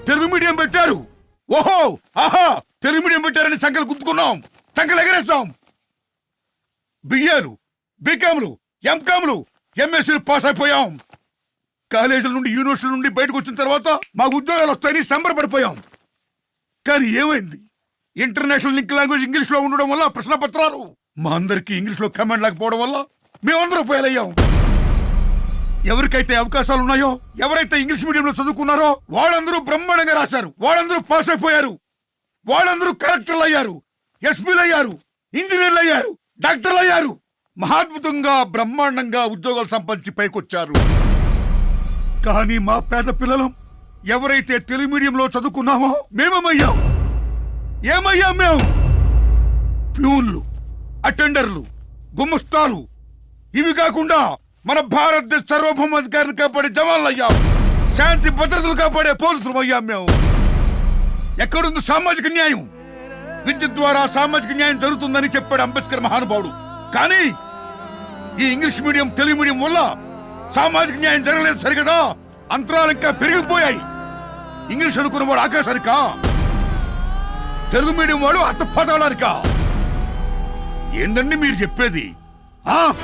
Telugu medium పెట్టారు. ఓహో ఆహా, తెలుగు మీడియం పెట్టారని సంఖ్యలు గుర్తుకున్నాం, సంఖ్యలు ఎగరేస్తాం. బిఏలు, బీకాంలు, ఎంకాంలు, ఎంఎస్సీలు పాస్ అయిపోయాం. కాలేజీల నుండి, యూనివర్సిటీల నుండి బయటకు వచ్చిన తర్వాత మాకు ఉద్యోగాలు వస్తాయని సంబరపడిపోయాం. కానీ ఏమైంది? ఇంటర్నేషనల్ లింక్ లాంగ్వేజ్ ఇంగ్లీష్ లో ఉండడం వల్ల ప్రశ్న పత్రాలు మా అందరికి ఇంగ్లీష్ లో కమాండ్ లేకపోవడం వల్ల మేమందరం ఫెయిల్ అయ్యాం. ఎవరికైతే అవకాశాలు ఉన్నాయో, ఎవరైతే ఇంగ్లీష్ మీడియంలో చదువుకున్నారో వాళ్ళందరూ బ్రహ్మాండంగా రాశారు, వాళ్ళందరూ పాస్ అయిపోయారు, వాళ్ళందరూ కలెక్టర్లు అయ్యారు, ఎస్పీలు అయ్యారు, ఇంజనీర్లు అయ్యారు, డాక్టర్లు అయ్యారు. మహాద్భుతంగా బ్రహ్మాండంగా ఉద్యోగాలు సంపాదించి పైకొచ్చారు. కానీ మా పేద పిల్లలం ఎవరైతే తెలుగు మీడియంలో చదువుకున్నామో మేమేమయ్యాం? ఏమయ్యాం మేము? ప్యూన్లు, అటెండర్లు, గుమస్తాలు, ఇవి కాకుండా మన భారతదేశ సార్వభౌమాధికారిని కాపాడే జవాన్లు అయ్యాం, శాంతి భద్రతలు కాపాడే పోలీసులు అయ్యాం మేము. ఎక్కడుంది సామాజిక న్యాయం? విద్య ద్వారా సామాజిక న్యాయం జరుగుతుందని చెప్పాడు అంబేద్కర్ మహానుభావుడు. కానీ ఈ ఇంగ్లీష్ మీడియం, తెలుగు మీడియం వల్ల సామాజిక న్యాయం జరగలేదు సరిగదా, అంతరాలు ఇంకా పెరిగిపోయాయి. ఇంగ్లీష్ అనుకున్న వాడు ఆకాశానికా, తెలుగు మీడియం వాడు అర్థ పదాలనికా? ఏందండి మీరు చెప్పేది?